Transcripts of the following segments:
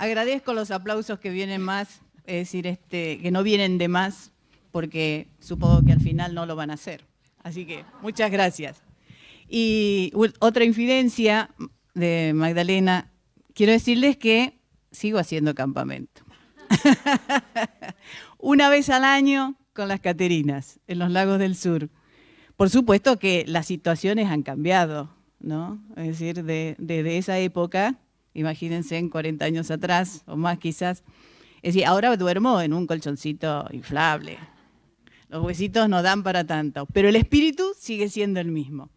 agradezco los aplausos que vienen más, es decir, que no vienen de más, porque supongo que al final no lo van a hacer. Así que muchas gracias. Y otra infidencia de Magdalena, quiero decirles que sigo haciendo campamento. Una vez al año con las Caterinas, en los lagos del sur. Por supuesto que las situaciones han cambiado, ¿no? Es decir, desde esa época, imagínense en 40 años atrás, o más quizás. Es decir, ahora duermo en un colchoncito inflable. Los huesitos no dan para tanto, pero el espíritu sigue siendo el mismo.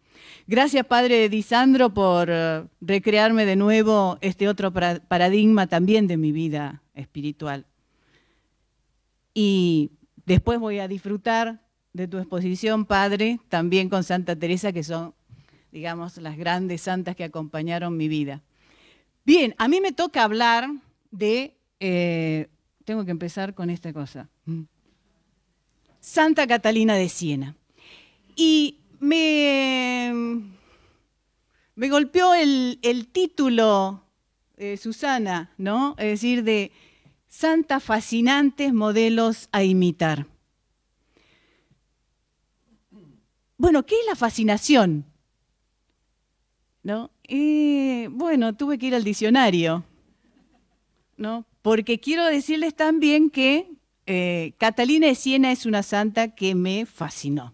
Gracias, Padre Disandro, por recrearme de nuevo este otro paradigma también de mi vida espiritual. Y después voy a disfrutar de tu exposición, Padre, también con Santa Teresa, que son, digamos, las grandes santas que acompañaron mi vida. Bien, a mí me toca hablar de... tengo que empezar con esta cosa. Santa Catalina de Siena. Y me golpeó el título, Susana, ¿no? Es decir, de santas fascinantes modelos a imitar. Bueno, ¿qué es la fascinación? ¿No? Bueno, tuve que ir al diccionario, ¿no? Porque quiero decirles también que Catalina de Siena es una santa que me fascinó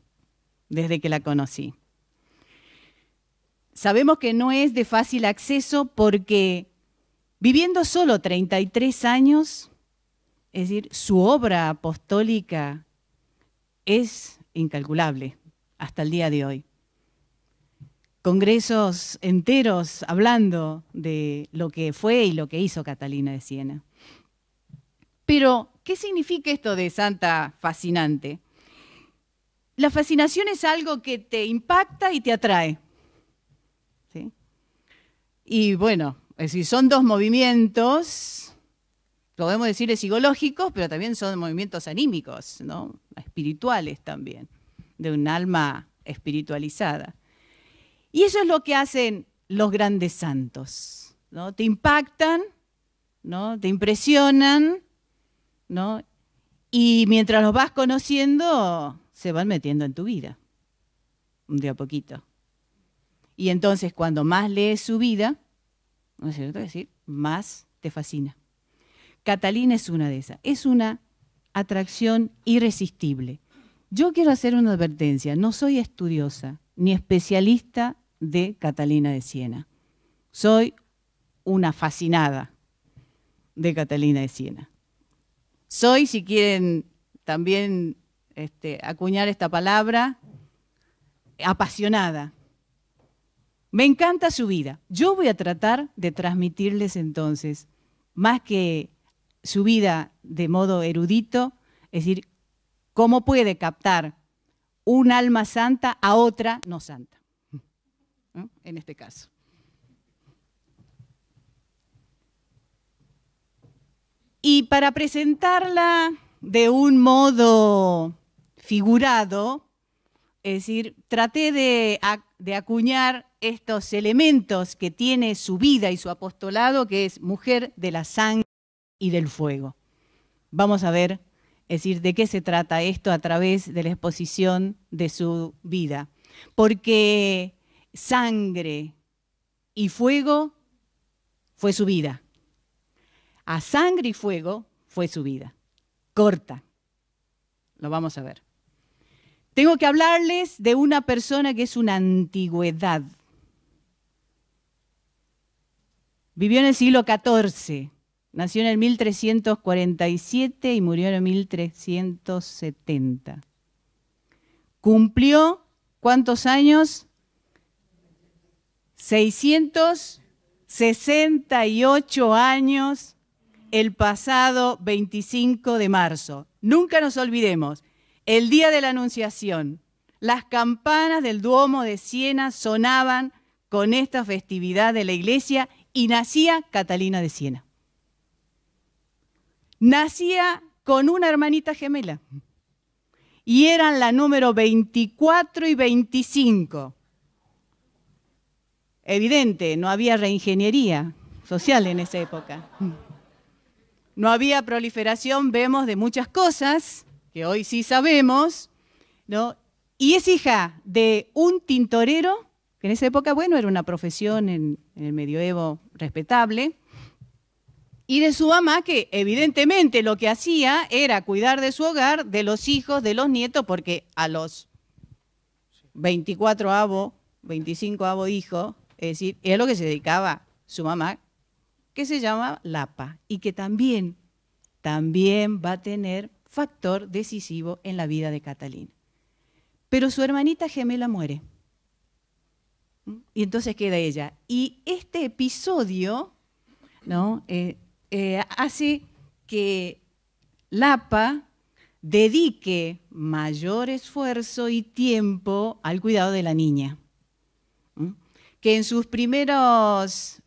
desde que la conocí. Sabemos que no es de fácil acceso porque viviendo solo 33 años, es decir, su obra apostólica es incalculable hasta el día de hoy. Congresos enteros hablando de lo que fue y lo que hizo Catalina de Siena. Pero, ¿qué significa esto de santa fascinante? La fascinación es algo que te impacta y te atrae, ¿sí? Y bueno, es decir, son dos movimientos, podemos decirles psicológicos, pero también son movimientos anímicos, ¿no? Espirituales también, de un alma espiritualizada. Y eso es lo que hacen los grandes santos, ¿no? Te impactan, ¿no? Te impresionan, ¿no? Y mientras los vas conociendo, se van metiendo en tu vida, de a poquito. Y entonces cuando más lees su vida, ¿no es cierto? Es decir, más te fascina. Catalina es una de esas, es una atracción irresistible. Yo quiero hacer una advertencia, no soy estudiosa ni especialista de Catalina de Siena. Soy una fascinada de Catalina de Siena. Soy, si quieren también acuñar esta palabra, apasionada. Me encanta su vida. Yo voy a tratar de transmitirles entonces, más que su vida de modo erudito, es decir, cómo puede captar un alma santa a otra no santa, ¿no? En este caso. Y para presentarla de un modo figurado, es decir, traté de acuñar estos elementos que tiene su vida y su apostolado, que es mujer de la sangre y del fuego. Vamos a ver, es decir, de qué se trata esto a través de la exposición de su vida. Porque sangre y fuego fue su vida. A sangre y fuego fue su vida. Corta. Lo vamos a ver. Tengo que hablarles de una persona que es una antigüedad. Vivió en el siglo XIV. Nació en el 1347 y murió en el 1370. Cumplió, ¿cuántos años? 668 años el pasado 25 de marzo. Nunca nos olvidemos, el día de la Anunciación, las campanas del Duomo de Siena sonaban con esta festividad de la iglesia y nacía Catalina de Siena. Nacía con una hermanita gemela y eran la número 24 y 25. Evidente, no había reingeniería social en esa época. no había proliferación, vemos, de muchas cosas, que hoy sí sabemos, ¿no? Y es hija de un tintorero, que en esa época, bueno, era una profesión en el medioevo respetable, y de su mamá, que evidentemente lo que hacía era cuidar de su hogar, de los hijos, de los nietos, porque a los 24avo, 25avo hijo, es decir, era lo que se dedicaba su mamá, que se llama Lapa, y que también va a tener factor decisivo en la vida de Catalina. Pero su hermanita gemela muere. Y entonces queda ella. Y este episodio, ¿no? Hace que Lapa dedique mayor esfuerzo y tiempo al cuidado de la niña, que en sus primeros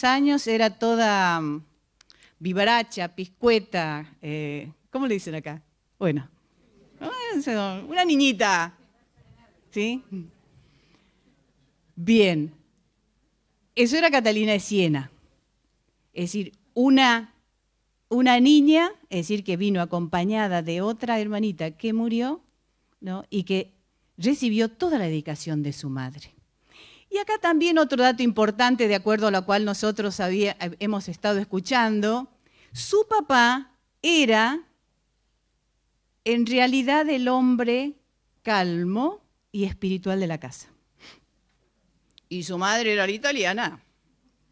años era toda vivaracha, piscueta, ¿cómo le dicen acá? Bueno, una niñita, ¿sí? Bien, eso era Catalina de Siena, es decir, una niña, es decir, que vino acompañada de otra hermanita que murió, ¿no? Y que recibió toda la dedicación de su madre. Y acá también otro dato importante, de acuerdo a lo cual nosotros hemos estado escuchando, su papá era en realidad el hombre calmo y espiritual de la casa. Y su madre era la italiana,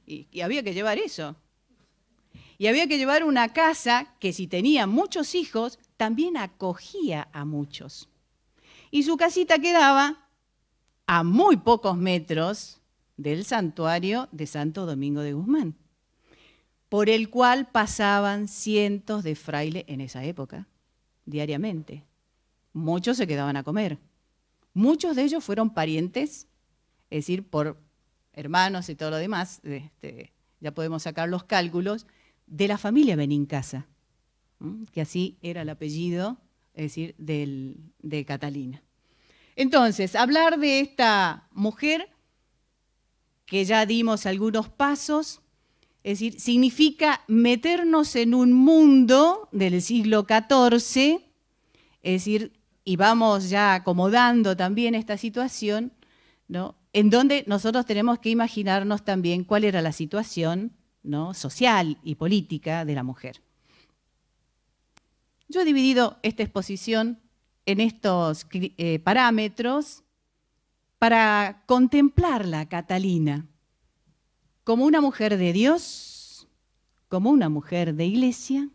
y había que llevar eso. Y había que llevar una casa que, si tenía muchos hijos, también acogía a muchos. Y su casita quedaba a muy pocos metros del santuario de Santo Domingo de Guzmán, por el cual pasaban cientos de frailes en esa época, diariamente. Muchos se quedaban a comer. Muchos de ellos fueron parientes, es decir, por hermanos y todo lo demás, ya podemos sacar los cálculos, de la familia Benincasa, que así era el apellido, es decir, de Catalina. Entonces, hablar de esta mujer, que ya dimos algunos pasos, es decir, significa meternos en un mundo del siglo XIV, es decir, y vamos ya acomodando también esta situación, ¿no? En donde nosotros tenemos que imaginarnos también cuál era la situación, ¿no?, social y política de la mujer. Yo he dividido esta exposición en estos parámetros para contemplarla a Catalina como una mujer de Dios, como una mujer de iglesia,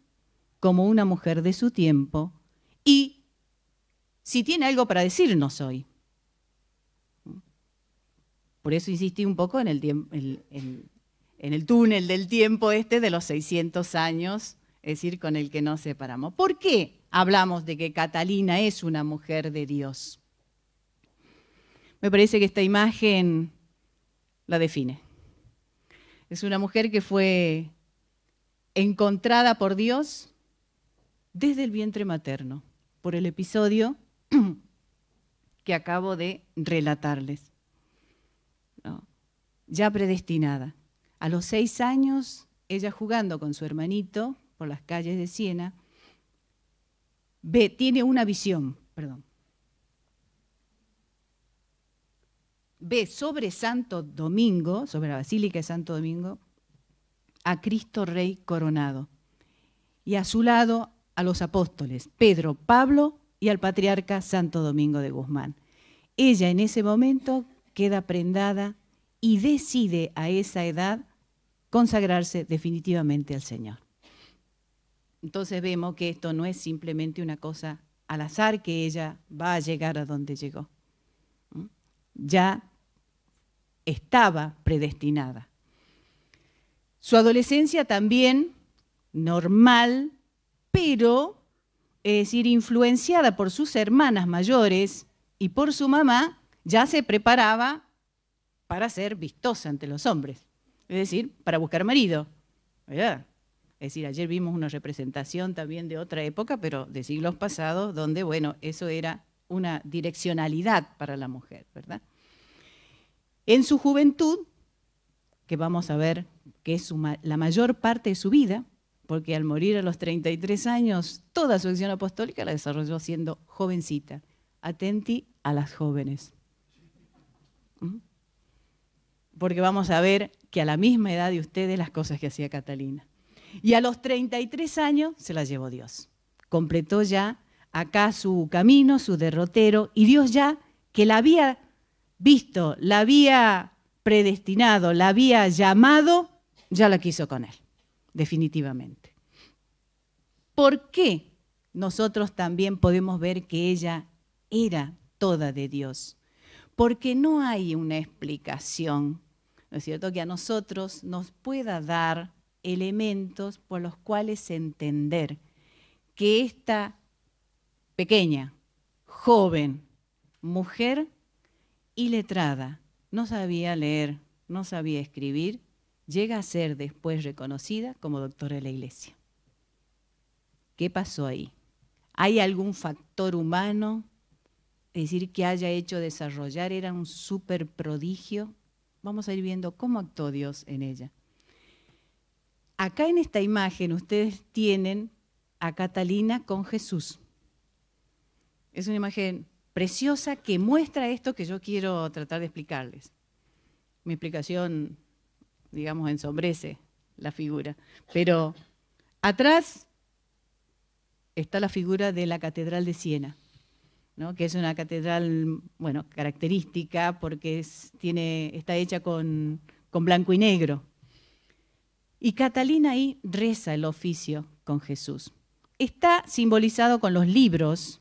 como una mujer de su tiempo, y si tiene algo para decirnos hoy. Por eso insistí un poco en el túnel del tiempo de los 600 años, es decir, con el que nos separamos. ¿Por qué hablamos de que Catalina es una mujer de Dios? Me parece que esta imagen la define. Es una mujer que fue encontrada por Dios desde el vientre materno, por el episodio que acabo de relatarles, ¿no? Ya predestinada. A los 6 años, ella jugando con su hermanito por las calles de Siena, tiene una visión, ve sobre Santo Domingo, sobre la Basílica de Santo Domingo, a Cristo Rey coronado. Y a su lado a los apóstoles, Pedro, Pablo y al patriarca Santo Domingo de Guzmán. Ella en ese momento queda prendada y decide a esa edad consagrarse definitivamente al Señor. Entonces vemos que esto no es simplemente una cosa al azar, que ella va a llegar a donde llegó. Ya estaba predestinada. Su adolescencia también normal, pero, es decir, influenciada por sus hermanas mayores y por su mamá, ya se preparaba para ser vistosa ante los hombres, es decir, para buscar marido, ¿verdad? Es decir, ayer vimos una representación también de otra época, pero de siglos pasados, donde, bueno, eso era una direccionalidad para la mujer, ¿verdad? En su juventud, que vamos a ver que es la mayor parte de su vida, porque al morir a los 33 años, toda su acción apostólica la desarrolló siendo jovencita. Atenti a las jóvenes. Porque vamos a ver que a la misma edad de ustedes las cosas que hacía Catalina. Y a los 33 años se la llevó Dios. Completó ya acá su camino, su derrotero, y Dios ya que la había visto, la había predestinado, la había llamado, ya la quiso con él, definitivamente. ¿Por qué nosotros también podemos ver que ella era toda de Dios? Porque no hay una explicación, ¿no es cierto?, que a nosotros nos pueda dar elementos por los cuales entender que esta pequeña, joven, mujer iletrada, no sabía leer, no sabía escribir, llega a ser después reconocida como doctora de la Iglesia. ¿Qué pasó ahí? ¿Hay algún factor humano? Es decir, que haya hecho desarrollar, era un súper prodigio. Vamos a ir viendo cómo actuó Dios en ella. Acá en esta imagen ustedes tienen a Catalina con Jesús. Es una imagen preciosa que muestra esto que yo quiero tratar de explicarles. Mi explicación, digamos, ensombrece la figura. Pero atrás está la figura de la Catedral de Siena, ¿no?, que es una catedral, bueno, característica porque está hecha con blanco y negro. Y Catalina ahí reza el oficio con Jesús. Está simbolizado con los libros,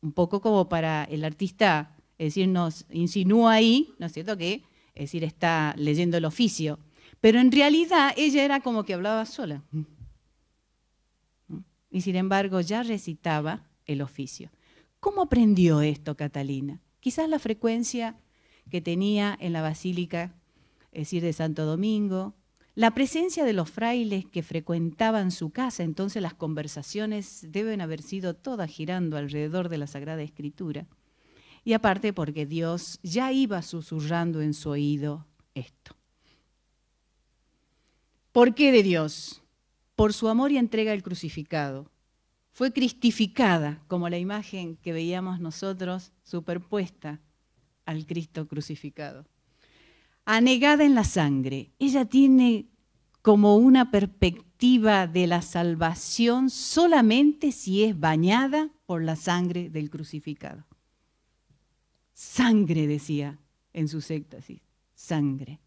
un poco como para el artista, es decir, nos insinúa ahí, ¿no es cierto?, que, es decir, está leyendo el oficio. Pero en realidad ella era como que hablaba sola. Y sin embargo ya recitaba el oficio. ¿Cómo aprendió esto Catalina? Quizás la frecuencia que tenía en la Basílica, es decir, de Santo Domingo, la presencia de los frailes que frecuentaban su casa, entonces las conversaciones deben haber sido todas girando alrededor de la Sagrada Escritura. Y aparte porque Dios ya iba susurrando en su oído esto. ¿Por qué de Dios? Por su amor y entrega al crucificado. Fue cristificada, como la imagen que veíamos nosotros superpuesta al Cristo crucificado. Anegada en la sangre. Ella tiene como una perspectiva de la salvación solamente si es bañada por la sangre del crucificado. Sangre, decía en sus éxtasis, sangre.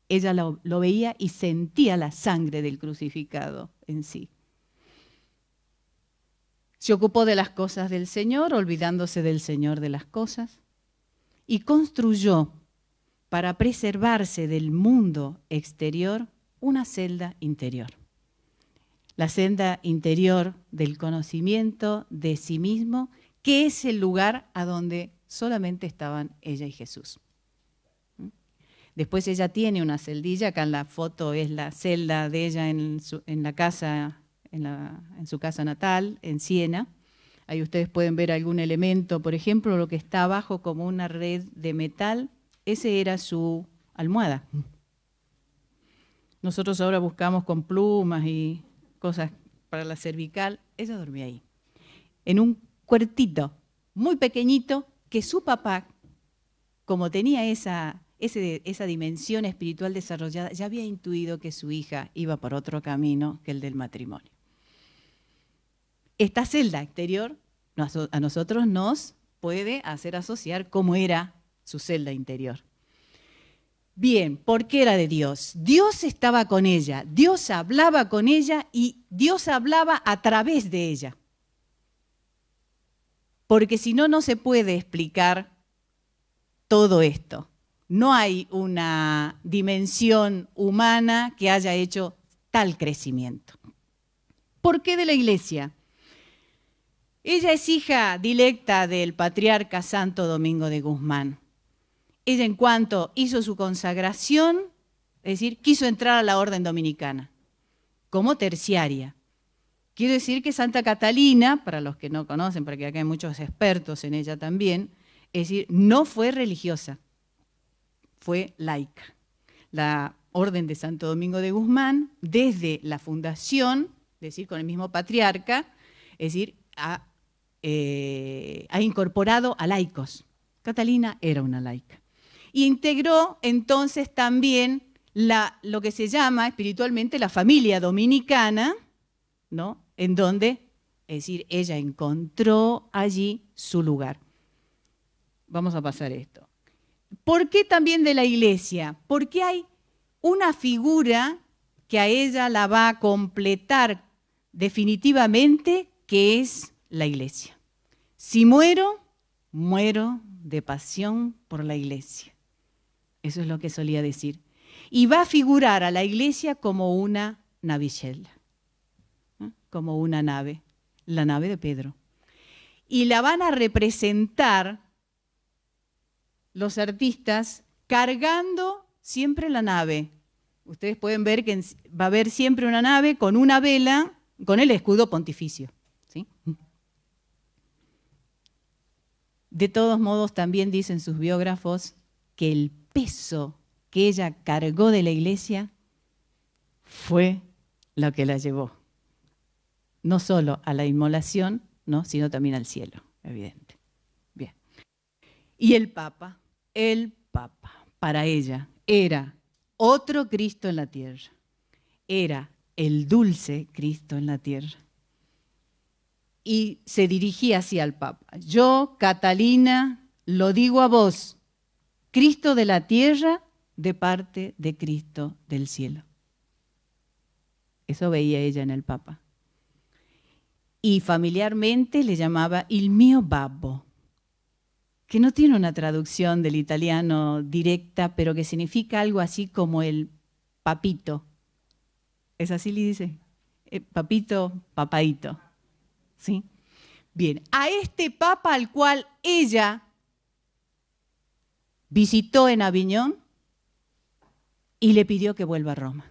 Ella lo veía y sentía la sangre del crucificado en sí. Se ocupó de las cosas del Señor, olvidándose del Señor de las cosas, y construyó, para preservarse del mundo exterior, una celda interior. La celda interior del conocimiento de sí mismo, que es el lugar a donde solamente estaban ella y Jesús. Después ella tiene una celdilla, acá en la foto es la celda de ella en su casa natal, en Siena. Ahí ustedes pueden ver algún elemento, por ejemplo, lo que está abajo como una red de metal, ese era su almohada. Nosotros ahora buscamos con plumas y cosas para la cervical, ella dormía ahí. En un cuartito muy pequeñito que su papá, como tenía esa dimensión espiritual desarrollada, ya había intuido que su hija iba por otro camino que el del matrimonio. Esta celda exterior a nosotros nos puede hacer asociar cómo era su celda interior. Bien, ¿por qué era de Dios? Dios estaba con ella, Dios hablaba con ella y Dios hablaba a través de ella. Porque si no, no se puede explicar todo esto. No hay una dimensión humana que haya hecho tal crecimiento. ¿Por qué de la Iglesia? Ella es hija directa del patriarca Santo Domingo de Guzmán. Ella, en cuanto hizo su consagración, es decir, quiso entrar a la orden dominicana como terciaria. Quiero decir que Santa Catalina, para los que no conocen, porque acá hay muchos expertos en ella también, es decir, no fue religiosa, fue laica. La Orden de Santo Domingo de Guzmán, desde la fundación, es decir, con el mismo patriarca, es decir, ha incorporado a laicos. Catalina era una laica. Y integró entonces también lo que se llama espiritualmente la familia dominicana, ¿no? En donde, es decir, ella encontró allí su lugar. Vamos a pasar esto. ¿Por qué también de la iglesia? Porque hay una figura que a ella la va a completar definitivamente, que es la iglesia. Si muero, muero de pasión por la iglesia. Eso es lo que solía decir. Y va a figurar a la iglesia como una navicella, ¿no? Como una nave, la nave de Pedro. Y la van a representar los artistas cargando siempre la nave. Ustedes pueden ver que va a haber siempre una nave con una vela, con el escudo pontificio, ¿sí? De todos modos, también dicen sus biógrafos que el peso que ella cargó de la iglesia fue lo que la llevó, no solo a la inmolación, ¿no?, sino también al cielo, evidente. Bien. Y el Papa, para ella, era otro Cristo en la tierra, era el dulce Cristo en la tierra. Y se dirigía así al Papa: yo, Catalina, lo digo a vos, Cristo de la tierra, de parte de Cristo del cielo. Eso veía ella en el Papa. Y familiarmente le llamaba il mio babbo, que no tiene una traducción del italiano directa, pero que significa algo así como el papito. ¿Es así le dice? Papito, papaito. ¿Sí? Bien, a este Papa al cual ella visitó en Aviñón y le pidió que vuelva a Roma.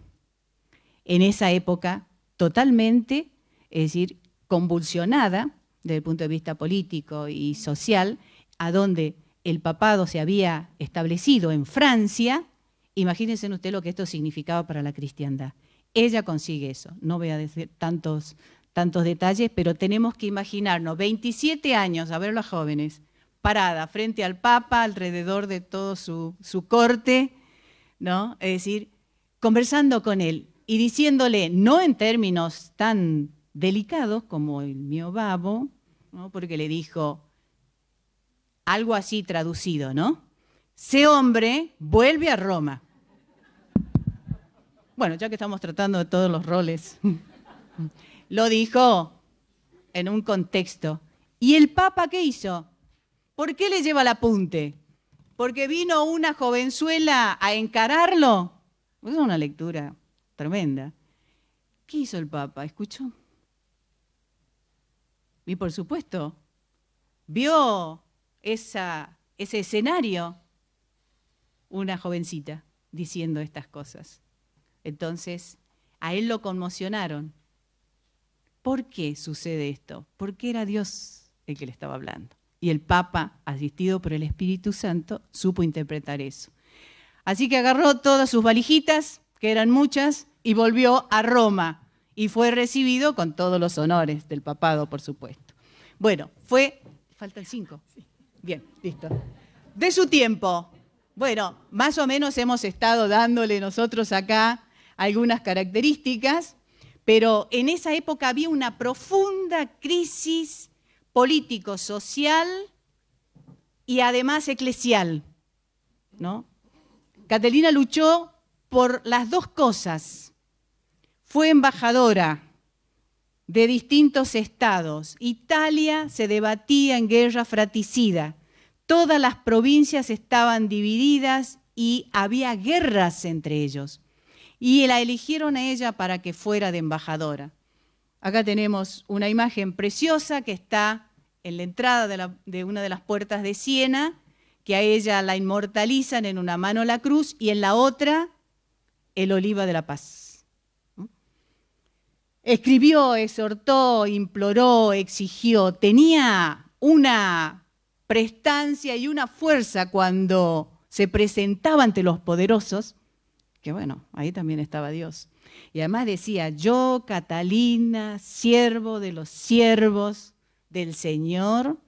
En esa época totalmente, es decir, convulsionada desde el punto de vista político y social, a donde el papado se había establecido en Francia. Imagínense usted lo que esto significaba para la cristiandad. Ella consigue eso. No voy a decir tantos detalles, pero tenemos que imaginarnos 27 años, a ver a los jóvenes, parada frente al Papa, alrededor de todo su corte, ¿no? Es decir, conversando con él y diciéndole, no en términos tan delicados como el mio babbo, ¿no?, porque le dijo algo así traducido, ¿no? Ese hombre vuelve a Roma. Bueno, ya que estamos tratando de todos los roles, lo dijo en un contexto. ¿Y el Papa qué hizo? ¿Por qué le lleva el apunte? ¿Porque vino una jovenzuela a encararlo? Es una lectura tremenda. ¿Qué hizo el Papa? ¿Escuchó? Y por supuesto, vio ese escenario, una jovencita diciendo estas cosas. Entonces, a él lo conmocionaron. ¿Por qué sucede esto? Porque era Dios el que le estaba hablando. Y el Papa, asistido por el Espíritu Santo, supo interpretar eso. Así que agarró todas sus valijitas, que eran muchas, y volvió a Roma. Y fue recibido con todos los honores del papado, por supuesto. Bueno, faltan 5. Bien, listo. De su tiempo. Bueno, más o menos hemos estado dándole nosotros acá algunas características, pero en esa época había una profunda crisis político-social y además eclesial, ¿no? Catalina luchó por las dos cosas. Fue embajadora de distintos estados. Italia se debatía en guerra fratricida. Todas las provincias estaban divididas y había guerras entre ellos. Y la eligieron a ella para que fuera de embajadora. Acá tenemos una imagen preciosa que está en la entrada de una de las puertas de Siena, que a ella la inmortalizan en una mano la cruz y en la otra el oliva de la paz. Escribió, exhortó, imploró, exigió, tenía una prestancia y una fuerza cuando se presentaba ante los poderosos que bueno, ahí también estaba Dios. Y además decía, yo, Catalina, siervo de los siervos del Señor,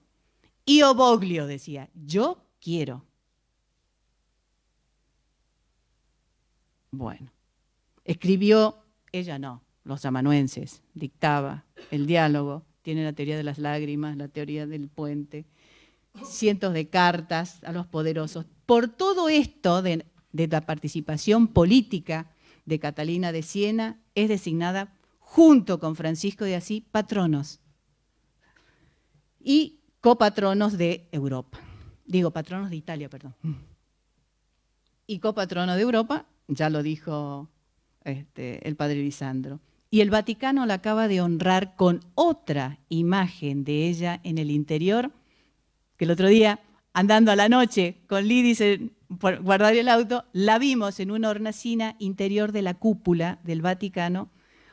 y Oboglio decía, yo quiero. Bueno, escribió, ella no, los amanuenses, dictaba el diálogo, tiene la teoría de las lágrimas, la teoría del puente, cientos de cartas a los poderosos. Por todo esto de la participación política de Catalina de Siena, es designada junto con Francisco de Asís patronos y copatronos de Europa. Digo, patronos de Italia, perdón. Y copatrono de Europa, ya lo dijo el padre Lisandro. Y el Vaticano la acaba de honrar con otra imagen de ella en el interior, que el otro día, andando a la noche con Lidis por guardar el auto, la vimos en una hornacina interior de la cúpula del Vaticano,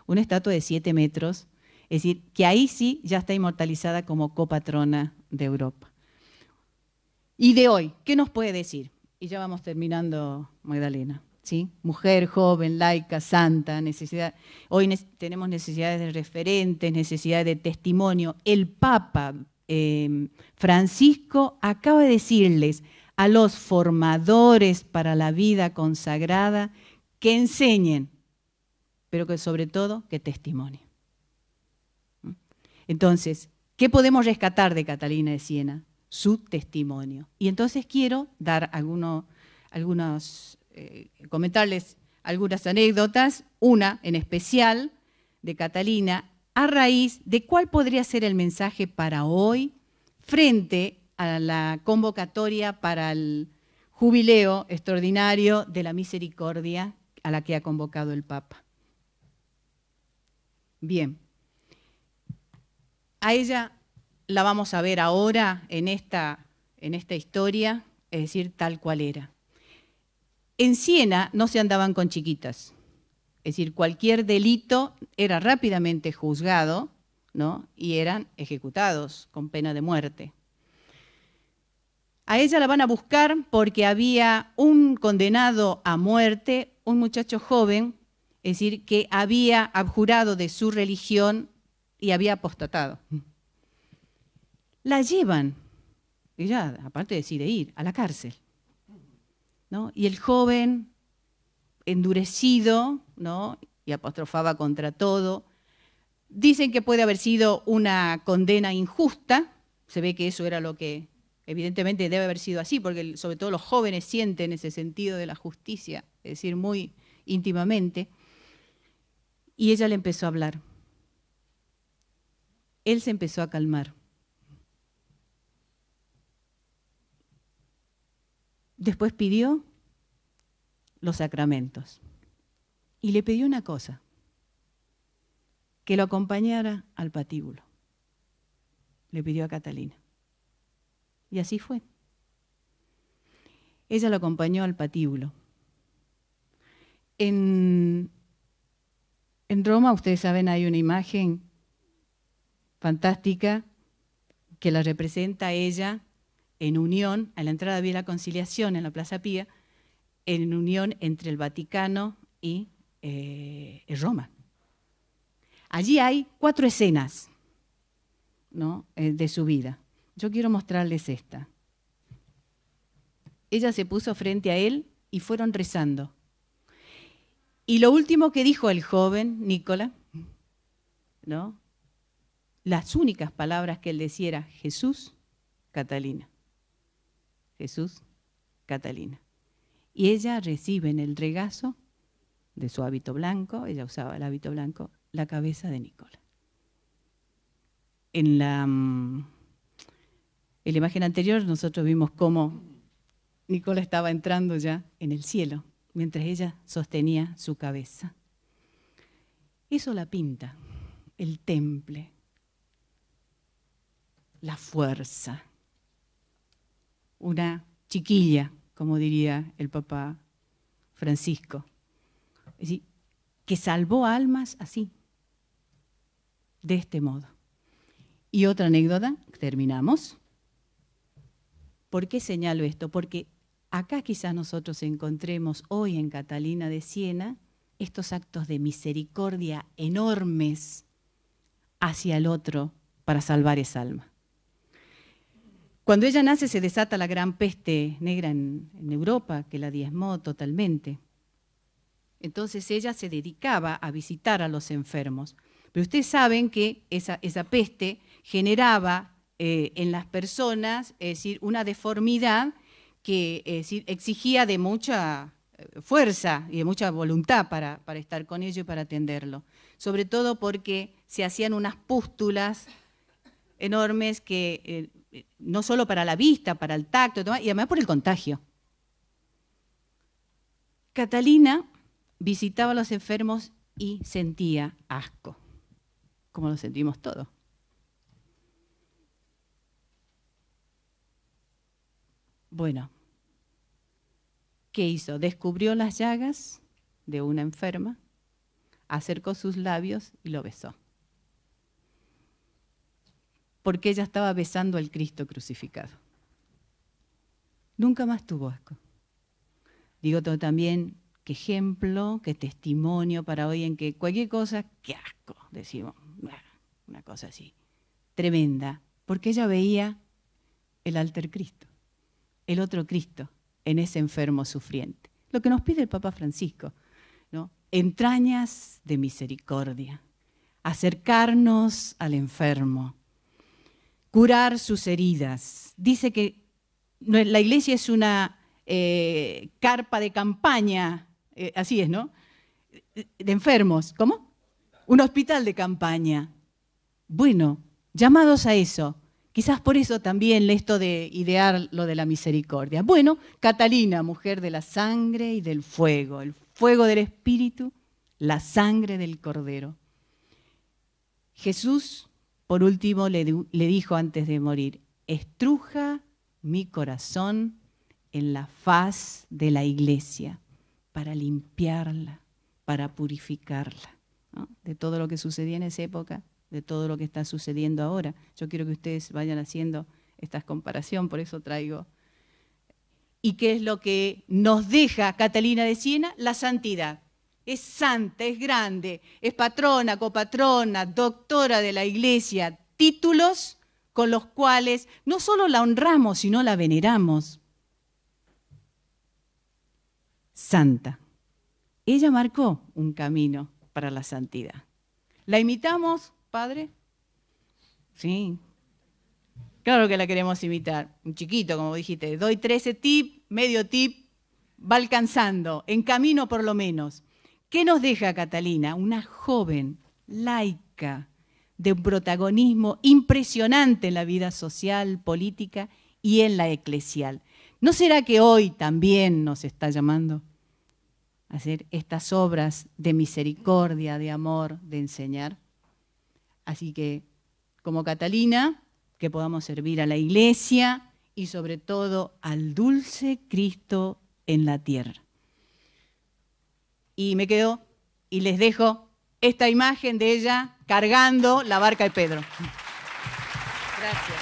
una estatua de 7 metros, es decir, que ahí sí ya está inmortalizada como copatrona de Europa. Y de hoy, ¿qué nos puede decir? Y ya vamos terminando, Magdalena, ¿sí? Mujer, joven, laica, santa, necesidad. Hoy tenemos necesidades de referentes, necesidades de testimonio. El Papa Francisco acaba de decirles a los formadores para la vida consagrada que enseñen, pero que sobre todo que testimonien. Entonces, ¿qué podemos rescatar de Catalina de Siena? Su testimonio. Y entonces quiero dar comentarles algunas anécdotas, una en especial de Catalina, a raíz de cuál podría ser el mensaje para hoy frente a la convocatoria para el jubileo extraordinario de la misericordia a la que ha convocado el Papa. Bien, a ella la vamos a ver ahora en esta historia, es decir, tal cual era. En Siena no se andaban con chiquitas, es decir, cualquier delito era rápidamente juzgado, ¿no? Y eran ejecutados con pena de muerte. A ella la van a buscar porque había un condenado a muerte, un muchacho joven, es decir, que había abjurado de su religión y había apostatado. La llevan, ella aparte decide ir, a la cárcel, ¿no? Y el joven, endurecido, ¿no? Y apostrofaba contra todo. Dicen que puede haber sido una condena injusta, se ve que eso era lo que evidentemente debe haber sido así, porque sobre todo los jóvenes sienten ese sentido de la justicia, es decir, muy íntimamente. Y ella le empezó a hablar. Él se empezó a calmar. Después pidió los sacramentos y le pidió una cosa, que lo acompañara al patíbulo. Le pidió a Catalina. Y así fue. Ella lo acompañó al patíbulo. En Roma, ustedes saben, hay una imagen fantástica que la representa a ella en unión, a la entrada de la Conciliación en la Plaza Pía, en unión entre el Vaticano y Roma. Allí hay 4 escenas, ¿no? De su vida. Yo quiero mostrarles esta. Ella se puso frente a él y fueron rezando. Y lo último que dijo el joven Nicola, ¿no? Las únicas palabras que él decía era Jesús, Catalina. Jesús, Catalina. Y ella recibe en el regazo de su hábito blanco, ella usaba el hábito blanco, la cabeza de Nicola. En la imagen anterior nosotros vimos cómo Nicola estaba entrando ya en el cielo, mientras ella sostenía su cabeza. Eso la pinta, el temple, la fuerza. Una chiquilla, como diría el Papa Francisco, es decir, que salvó almas así, de este modo. Y otra anécdota, terminamos. ¿Por qué señalo esto? Porque acá quizás nosotros encontremos hoy en Catalina de Siena estos actos de misericordia enormes hacia el otro para salvar esa alma. Cuando ella nace se desata la gran peste negra en Europa, que la diezmó totalmente. Entonces ella se dedicaba a visitar a los enfermos. Pero ustedes saben que esa peste generaba en las personas, es decir, una deformidad que exigía de mucha fuerza y de mucha voluntad para estar con ello y para atenderlo. Sobre todo porque se hacían unas pústulas enormes que no solo para la vista, para el tacto, y además por el contagio. Catalina visitaba a los enfermos y sentía asco, como lo sentimos todos. Bueno, ¿qué hizo? Descubrió las llagas de una enferma, acercó sus labios y lo besó. Porque ella estaba besando al Cristo crucificado. Nunca más tuvo asco. Digo todo también, qué ejemplo, qué testimonio para hoy en que cualquier cosa, qué asco, decimos, una cosa así, tremenda, porque ella veía el alter Cristo, el otro Cristo en ese enfermo sufriente. Lo que nos pide el Papa Francisco, ¿no? Entrañas de misericordia, acercarnos al enfermo, curar sus heridas. Dice que la iglesia es una carpa de campaña, así es, ¿no? De enfermos. ¿Cómo? Un hospital de campaña. Bueno, llamados a eso. Quizás por eso también esto de idear lo de la misericordia. Bueno, Catalina, mujer de la sangre y del fuego, el fuego del Espíritu, la sangre del Cordero. Jesús, por último, le dijo antes de morir, estruja mi corazón en la faz de la iglesia para limpiarla, para purificarla, ¿no? De todo lo que sucedía en esa época, de todo lo que está sucediendo ahora. Yo quiero que ustedes vayan haciendo esta comparación, por eso traigo. ¿Y qué es lo que nos deja Catalina de Siena? La santidad. Es santa, es grande, es patrona, copatrona, doctora de la iglesia, títulos con los cuales no solo la honramos, sino la veneramos. Santa. Ella marcó un camino para la santidad. ¿La imitamos, padre? Sí. Claro que la queremos imitar. Un chiquito, como dijiste. Doy 13 tips, medio tip, va alcanzando, en camino por lo menos. ¿Qué nos deja Catalina? Una joven, laica, de un protagonismo impresionante en la vida social, política y en la eclesial. ¿No será que hoy también nos está llamando a hacer estas obras de misericordia, de amor, de enseñar? Así que, como Catalina, que podamos servir a la iglesia y sobre todo al dulce Cristo en la tierra. Y me quedo y les dejo esta imagen de ella cargando la barca de Pedro. Gracias.